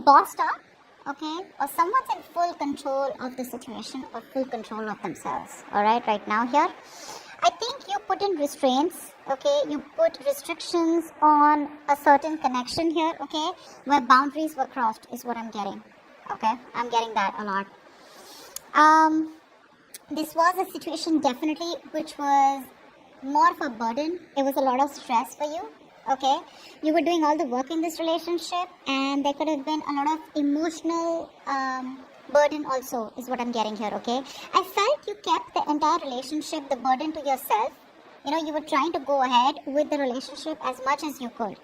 bossed up, okay, or someone's in full control of the situation or full control of themselves. All right now here, I think you put in restraints, okay, you put restrictions on a certain connection here, okay, where boundaries were crossed is what I'm getting. Okay, I'm getting that a lot. This was a situation definitely which was more of a burden. It was a lot of stress for you. Okay, you were doing all the work in this relationship, and there could have been a lot of emotional burden also, is what I'm getting here. Okay, I felt you kept the entire relationship, the burden, to yourself. You were trying to go ahead with the relationship as much as you could.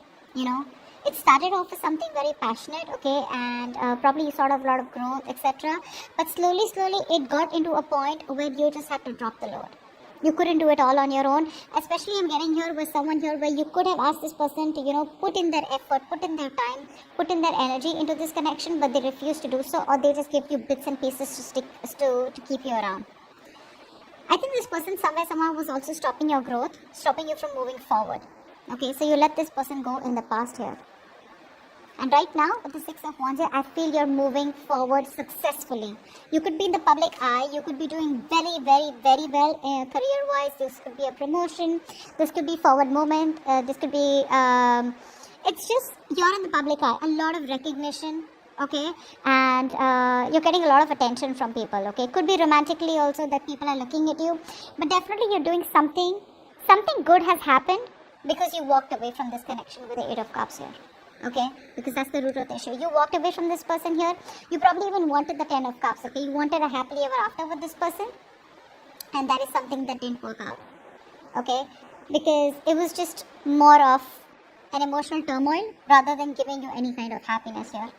It started off as something very passionate, okay, and probably you saw a lot of growth, etc. But slowly, it got into a point where you just had to drop the load. You couldn't do it all on your own. Especially I'm getting here with someone here where you could have asked this person to, put in their effort, put in their time, put in their energy into this connection, but they refuse to do so, or they just give you bits and pieces to keep you around. I think this person somehow was also stopping your growth, stopping you from moving forward. Okay, so you let this person go in the past here. And right now, with the Six of Wands here, I feel you're moving forward successfully. You could be in the public eye. You could be doing very, very, very well career-wise. This could be a promotion. This could be forward movement. This could be, it's just you're in the public eye. A lot of recognition, okay? And you're getting a lot of attention from people, okay? Could be romantically also that people are looking at you. But definitely you're doing something. Something good has happened because you walked away from this connection with the Eight of Cups here. Okay, because that's the root of the issue. You walked away from this person here. You probably even wanted the Ten of Cups, okay? You wanted a happily ever after with this person. And that is something that didn't work out, okay? Because it was just more of an emotional turmoil rather than giving you any kind of happiness here.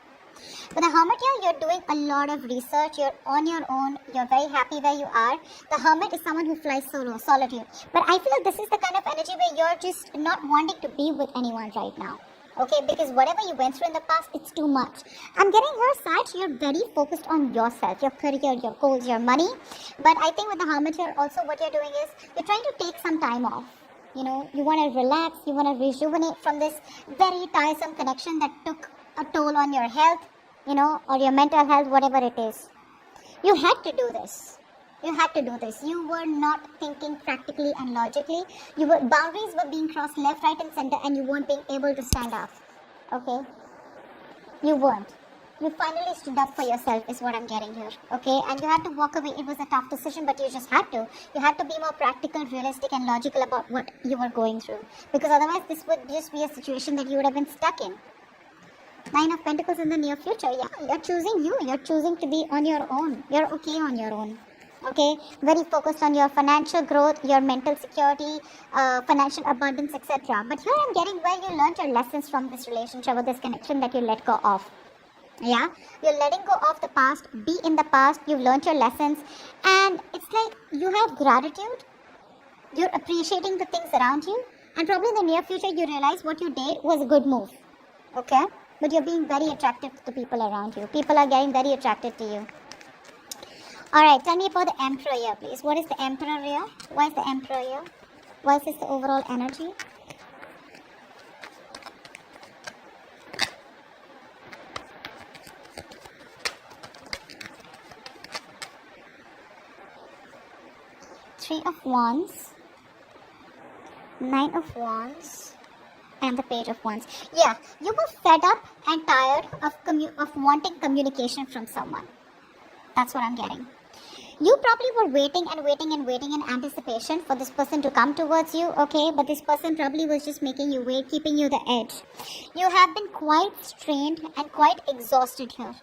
With the Hermit here, you're doing a lot of research. You're on your own. You're very happy where you are. The Hermit is someone who flies solo, solitude. But I feel this is the kind of energy where you're just not wanting to be with anyone right now. Okay, because whatever you went through in the past, it's too much. I'm getting your side, you're very focused on yourself, your career, your goals, your money. But I think with the Hermit here, also what you're doing is, you're trying to take some time off. You want to relax, you want to rejuvenate from this very tiresome connection that took a toll on your health, or your mental health, whatever it is. You had to do this. You had to do this. You were not thinking practically and logically. Boundaries were being crossed left, right, and center, and you weren't being able to stand up. Okay? You weren't. You finally stood up for yourself, is what I'm getting here. Okay? And you had to walk away. It was a tough decision, but you just had to. You had to be more practical, realistic, and logical about what you were going through. Because otherwise, this would just be a situation that you would have been stuck in. Nine of Pentacles in the near future. Yeah, you're choosing you. You're choosing to be on your own. You're okay on your own. Okay, very focused on your financial growth, your mental security, financial abundance, etc. But here I'm getting where you learned your lessons from this relationship or this connection that you let go of. Yeah, you're letting go of the past, be in the past, you've learned your lessons, and it's like you have gratitude, you're appreciating the things around you, and probably in the near future you realize what you did was a good move. Okay, but you're being very attractive to the people around you. People are getting very attracted to you. Alright, tell me about the Emperor here, please. What is the Emperor here? Why is the Emperor here? Why is this the overall energy? Three of Wands, Nine of Wands, and the Page of Wands. Yeah, you were fed up and tired of wanting communication from someone. That's what I'm getting. You probably were waiting in anticipation for this person to come towards you, okay? But this person probably was just making you wait, keeping you the edge. You have been quite strained and quite exhausted here,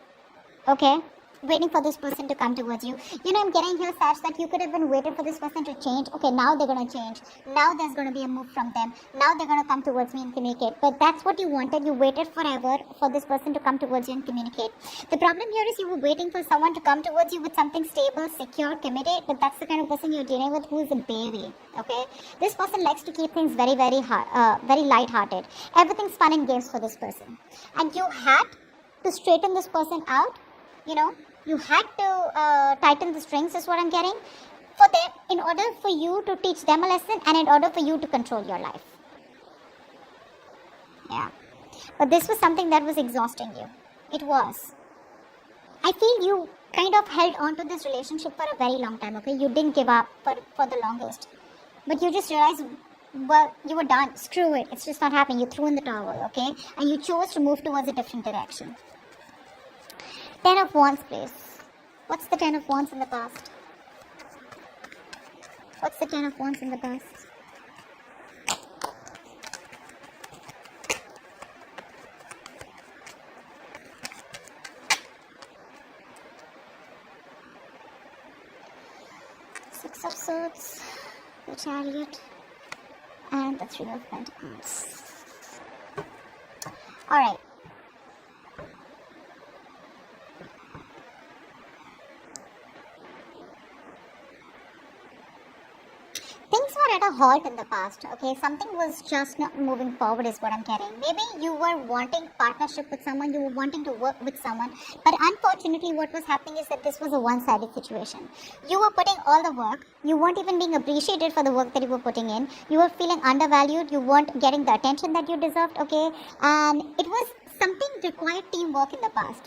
okay? Waiting for this person to come towards you. I'm getting here, Sag, that you could have been waiting for this person to change. Okay, now they're going to change. Now there's going to be a move from them. Now they're going to come towards me and communicate. But that's what you wanted. You waited forever for this person to come towards you and communicate. The problem here is you were waiting for someone to come towards you with something stable, secure, committed. But that's the kind of person you're dealing with who is a baby. Okay? This person likes to keep things very, very light-hearted. Everything's fun and games for this person. And you had to straighten this person out. You had to tighten the strings, is what I'm getting, for them, in order for you to teach them a lesson and in order for you to control your life. Yeah. But this was something that was exhausting you. It was. I feel you kind of held on to this relationship for a very long time, okay? You didn't give up for the longest. But you just realized, well, you were done. Screw it. It's just not happening. You threw in the towel, okay? And you chose to move towards a different direction. 10 of Wands, please. What's the 10 of Wands in the past? What's the 10 of Wands in the past? Six of Swords, the Chariot, and the Three of Pentacles. Alright. Things were at a halt in the past, okay? Something was just not moving forward is what I'm getting. Maybe you were wanting partnership with someone, you were wanting to work with someone, but unfortunately what was happening is that this was a one-sided situation. You were putting all the work, you weren't even being appreciated for the work that you were putting in, you were feeling undervalued, you weren't getting the attention that you deserved, okay? And it was something required teamwork in the past,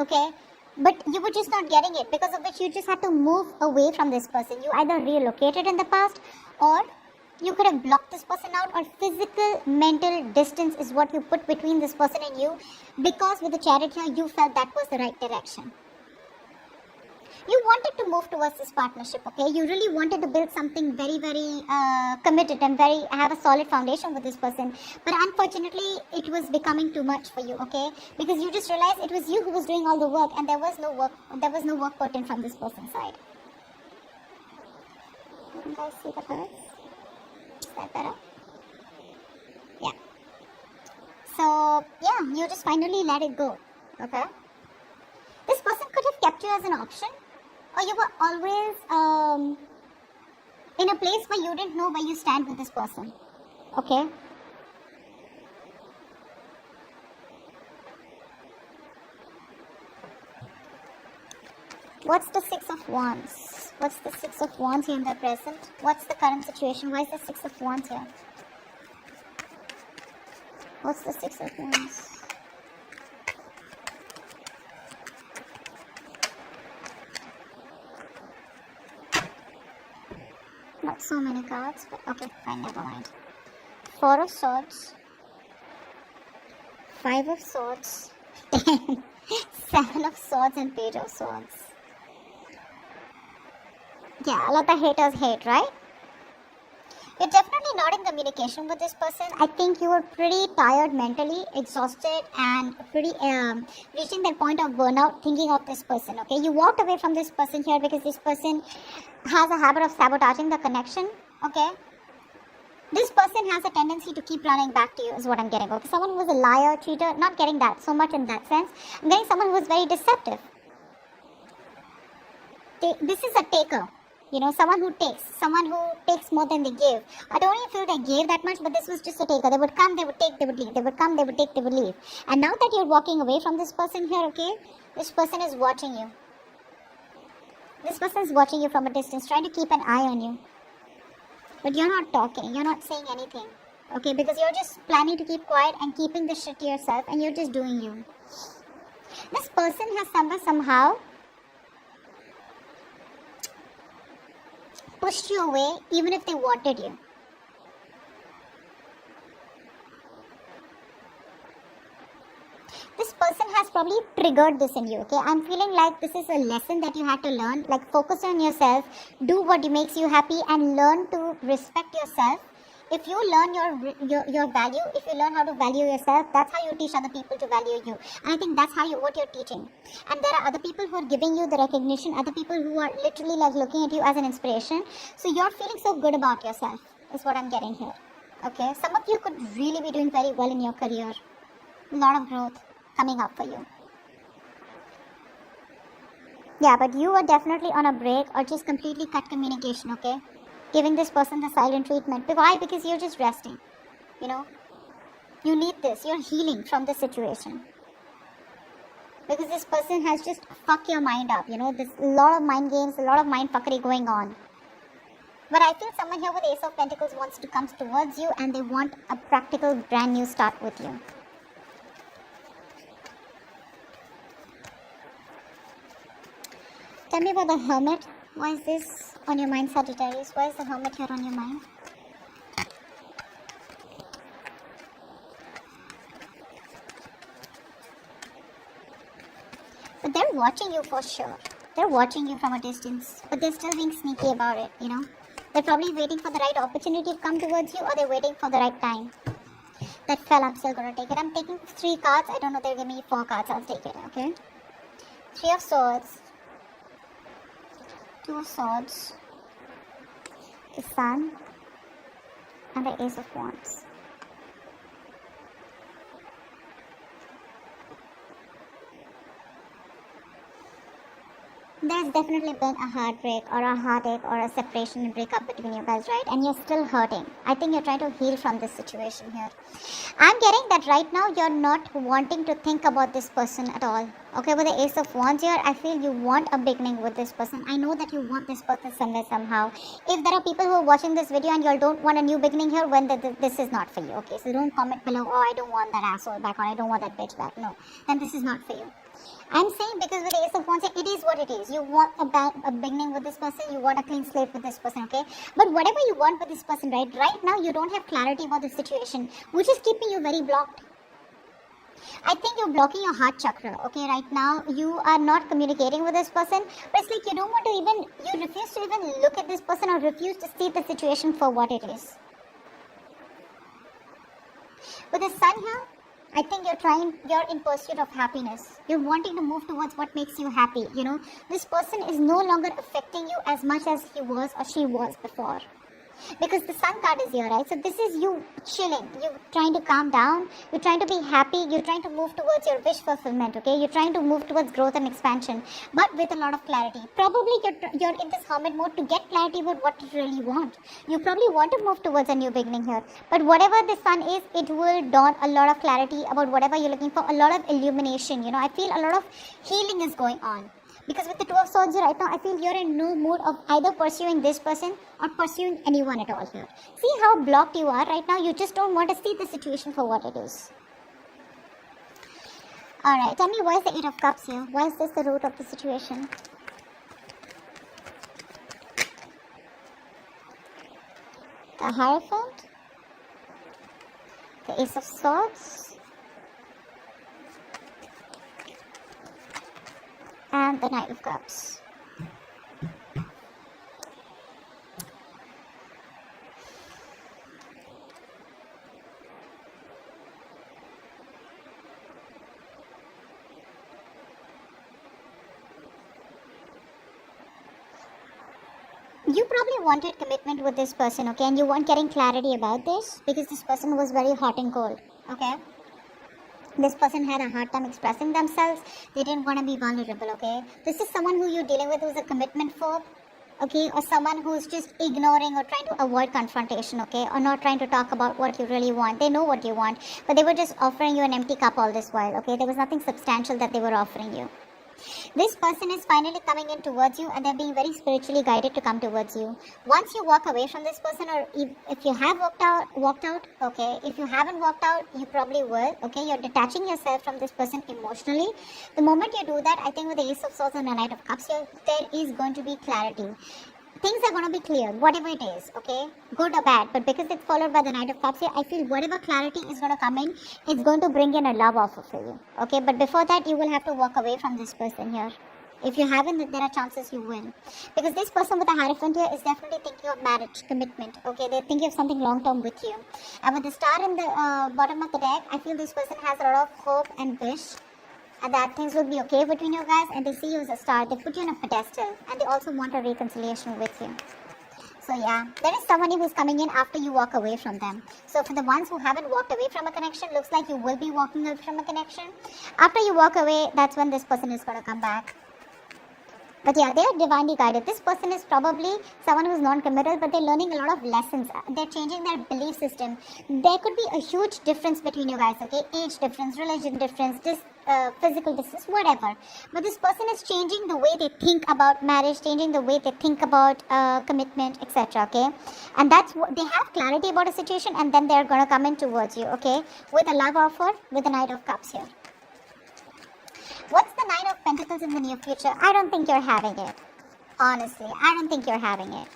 okay? But you were just not getting it, because of which you just had to move away from this person. You either relocated in the past, or you could have blocked this person out, or physical, mental distance is what you put between this person and you, because with the Chariot here, you felt that was the right direction. You wanted to move towards this partnership, okay? You really wanted to build something very, very committed and have a solid foundation with this person. But unfortunately, it was becoming too much for you, okay? Because you just realized it was you who was doing all the work, and there was no work put in from this person's side. You guys see the cards? Is that better? Yeah. So, yeah, you just finally let it go, okay? This person could have kept you as an option, or you were always in a place where you didn't know where you stand with this person, okay? What's the Six of Wands? What's the Six of Wands here in the present? What's the current situation? Why is the Six of Wands here? What's the Six of Wands? Not so many cards, but okay, fine, never mind. Four of Swords, Five of Swords, 10, Seven of Swords, and Page of Swords. Yeah, a lot of haters hate, right? You're definitely not in communication with this person. I think you were pretty tired mentally, exhausted, and pretty reaching that point of burnout thinking of this person, okay? You walked away from this person here because this person has a habit of sabotaging the connection, okay? This person has a tendency to keep running back to you is what I'm getting, okay? Someone who was a liar, cheater, not getting that so much in that sense. I'm getting someone who was very deceptive. This is a taker. You know, someone who takes more than they give. I don't even feel they gave that much, but this was just a taker. They would come, they would take, they would leave. They would come, they would take, they would leave. And now that you're walking away from this person here, okay, this person is watching you. This person is watching you from a distance, trying to keep an eye on you. But you're not talking, you're not saying anything, okay, because you're just planning to keep quiet and keeping this shit to yourself, and you're just doing you. This person has somehow pushed you away even if they wanted you. This person has probably triggered this in you, okay? I'm feeling like this is a lesson that you had to learn. Like, focus on yourself, do what makes you happy, and learn to respect yourself. If you learn your value, if you learn how to value yourself, that's how you teach other people to value you. And I think that's what you're teaching. And there are other people who are giving you the recognition, other people who are literally like looking at you as an inspiration. So you're feeling so good about yourself, is what I'm getting here. Okay, some of you could really be doing very well in your career. A lot of growth coming up for you. Yeah, but you are definitely on a break or just completely cut communication, okay? Giving this person the silent treatment. Why? Because you're just resting. You know, you need this. You're healing from this situation. Because this person has just fucked your mind up. You know, there's a lot of mind games, a lot of mind fuckery going on. But I feel someone here with Ace of Pentacles wants to come towards you and they want a practical brand new start with you. Tell me about the Hermit. Why is this on your mind, Sagittarius? Why is the Hermit here on your mind? But they're watching you for sure. They're watching you from a distance. But they're still being sneaky about it, you know. They're probably waiting for the right opportunity to come towards you, or they're waiting for the right time. That fell, I'm still gonna take it. I'm taking 3 cards. I don't know, they'll give me 4 cards. I'll take it, okay? 3 of Swords. 2 of Swords. The Sun. And the Ace of Wands. There's definitely been a heartbreak or a heartache or a separation and breakup between you guys, right? And you're still hurting. I think you're trying to heal from this situation here. I'm getting that right now you're not wanting to think about this person at all. Okay, with the Ace of Wands here, I feel you want a beginning with this person. I know that you want this person somewhere, somehow. If there are people who are watching this video and you don't want a new beginning here, when this is not for you, okay? So don't comment below, oh, I don't want that asshole back, or I don't want that bitch back. No, then this is not for you. I'm saying because with the Ace of Wands, it is what it is. You want a beginning with this person, you want a clean slate with this person, okay? But whatever you want with this person, right now you don't have clarity about the situation, which is keeping you very blocked. I think you're blocking your heart chakra, okay? Right now, you are not communicating with this person, but it's like you don't want to even, you refuse to even look at this person or refuse to see the situation for what it is. With the Sun here, I think you're in pursuit of happiness. You're wanting to move towards what makes you happy, you know. This person is no longer affecting you as much as he was or she was before. Because the Sun card is here, right? So this is you chilling. You're trying to calm down. You're trying to be happy. You're trying to move towards your wish fulfillment, okay? You're trying to move towards growth and expansion, but with a lot of clarity. Probably you're in this hermit mode to get clarity about what you really want. You probably want to move towards a new beginning here. But whatever the Sun is, it will dawn a lot of clarity about whatever you're looking for. A lot of illumination, you know. I feel a lot of healing is going on. Because with the Two of Swords right now, I feel you're in no mood of either pursuing this person or pursuing anyone at all here. See how blocked you are right now? You just don't want to see the situation for what it is. Alright, tell me, why is the Eight of Cups here? Why is this the root of the situation? The Hierophant. The Ace of Swords. And the Knight of Cups. You probably wanted commitment with this person, okay? And you weren't getting clarity about this because this person was very hot and cold, okay? This person had a hard time expressing themselves. They didn't want to be vulnerable, okay? This is someone who you're dealing with who's a commitment phobe, okay? Or someone who's just ignoring or trying to avoid confrontation, okay? Or not trying to talk about what you really want. They know what you want, but they were just offering you an empty cup all this while, okay? There was nothing substantial that they were offering you. This person is finally coming in towards you and they're being very spiritually guided to come towards you. Once you walk away from this person, or if you have walked out, okay, if you haven't walked out, you probably will, okay, you're detaching yourself from this person emotionally. The moment you do that, I think with the Ace of Swords and the Knight of Cups here, there is going to be clarity. Things are going to be clear, whatever it is, okay, good or bad, but because it's followed by the Knight of Cups here, I feel whatever clarity is going to come in, it's going to bring in a love offer for you, okay, but before that, you will have to walk away from this person here. If you haven't, there are chances you will, because this person with the Hierophant here is definitely thinking of marriage, commitment, okay, they're thinking of something long-term with you, and with the Star in the bottom of the deck, I feel this person has a lot of hope and wish, and that things will be okay between you guys, and they see you as a star. They put you on a pedestal, and they also want a reconciliation with you. So yeah, there is somebody who's coming in after you walk away from them. So for the ones who haven't walked away from a connection, looks like you will be walking away from a connection. After you walk away, that's when this person is going to come back. But yeah, they are divinely guided. This person is probably someone who's non-committal, but they're learning a lot of lessons. They're changing their belief system. There could be a huge difference between you guys, okay? Age difference, religion difference, physical distance, whatever. But this person is changing the way they think about marriage, changing the way they think about commitment, etc., okay? And that's what they have clarity about a situation, and then they're going to come in towards you, okay? With a love offer, with the Knight of Cups here. What's the Nine of Pentacles in the near future? I don't think you're having it. Honestly, I don't think you're having it.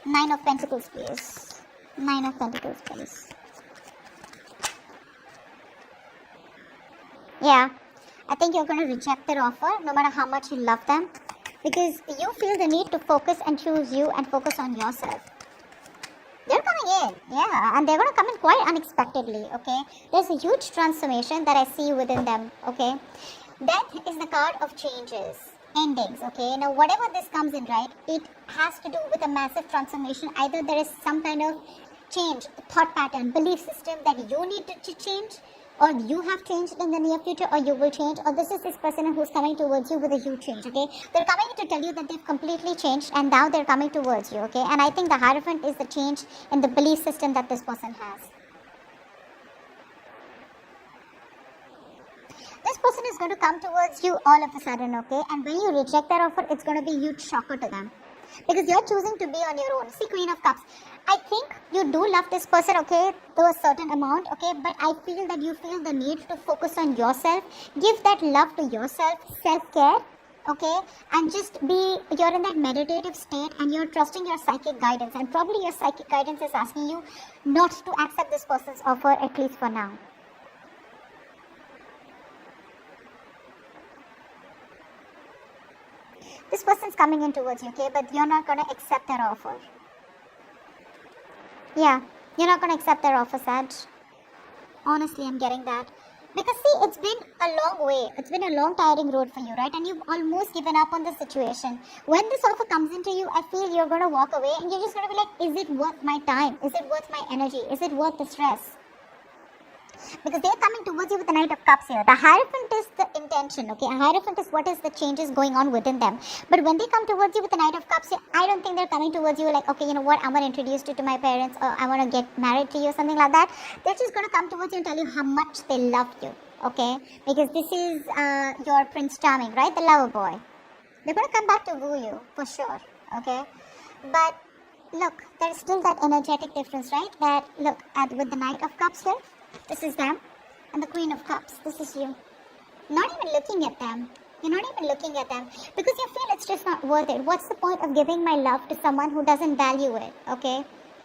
Nine of Pentacles, please. Nine of Pentacles, please. Yeah, I think you're going to reject their offer no matter how much you love them, because you feel the need to focus and choose you and focus on yourself. They're coming in, yeah, and they're going to come in quite unexpectedly, okay? There's a huge transformation that I see within them, okay? Death is the card of changes, endings, okay? Now, whatever this comes in, right, it has to do with a massive transformation. Either there is some kind of change, thought pattern, belief system that you need to change, or you have changed in the near future, or you will change, or this is this person who's coming towards you with a huge change, okay? They're coming to tell you that they've completely changed, and now they're coming towards you, okay? And I think the Hierophant is the change in the belief system that this person has. This person is going to come towards you all of a sudden, okay? And when you reject their offer, it's going to be a huge shocker to them, because you're choosing to be on your own. See, Queen of Cups. I think you do love this person, okay, to a certain amount, okay, but I feel that you feel the need to focus on yourself, give that love to yourself, self-care, okay, and just you're in that meditative state and you're trusting your psychic guidance, and probably your psychic guidance is asking you not to accept this person's offer, at least for now. This person's coming in towards you, okay, but you're not going to accept their offer. Yeah, you're not going to accept their offer, Sag. Honestly, I'm getting that. Because see, it's been a long way. It's been a long, tiring road for you, right? And you've almost given up on the situation. When this offer comes into you, I feel you're going to walk away and you're just going to be like, is it worth my time? Is it worth my energy? Is it worth the stress? Because they're coming towards you with the Knight of Cups here. The Hierophant is the intention, okay? A Hierophant is what is the changes going on within them. But when they come towards you with the Knight of Cups here, I don't think they're coming towards you like, okay, you know what, I'm going to introduce you to my parents, or I want to get married to you, or something like that. They're just going to come towards you and tell you how much they love you, okay? Because this is your Prince Charming, right? The lover boy. They're going to come back to woo you, for sure, okay? But look, there's still that energetic difference, right? That, look, with the Knight of Cups here, this is them, and the Queen of Cups, this is you. Not even looking at them. You're not even looking at them because you feel it's just not worth it. What's the point of giving my love to someone who doesn't value it, okay?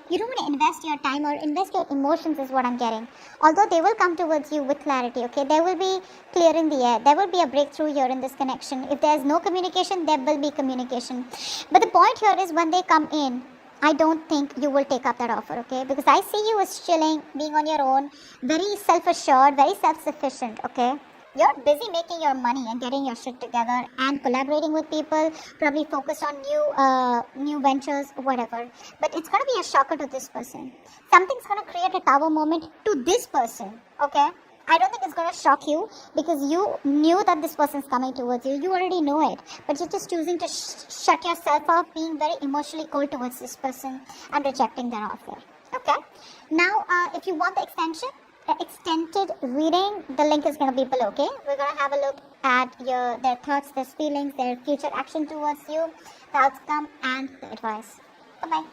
You don't want to invest your time or invest your emotions is what I'm getting. Although they will come towards you with clarity, okay? There will be clearing the air. There will be a breakthrough here in this connection. If there's no communication, there will be communication. But the point here is when they come in, I don't think you will take up that offer, okay? Because I see you as chilling, being on your own, very self-assured, very self-sufficient, okay? You're busy making your money and getting your shit together and collaborating with people, probably focused on new ventures, whatever. But it's going to be a shocker to this person. Something's going to create a tower moment to this person, okay? I don't think it's going to shock you because you knew that this person's coming towards you. You already know it. But you're just choosing to shut yourself off, being very emotionally cold towards this person and rejecting their offer. Okay? Now, if you want the extended reading, the link is going to be below, okay? We're going to have a look at their thoughts, their feelings, their future action towards you, the outcome, and the advice. Bye-bye.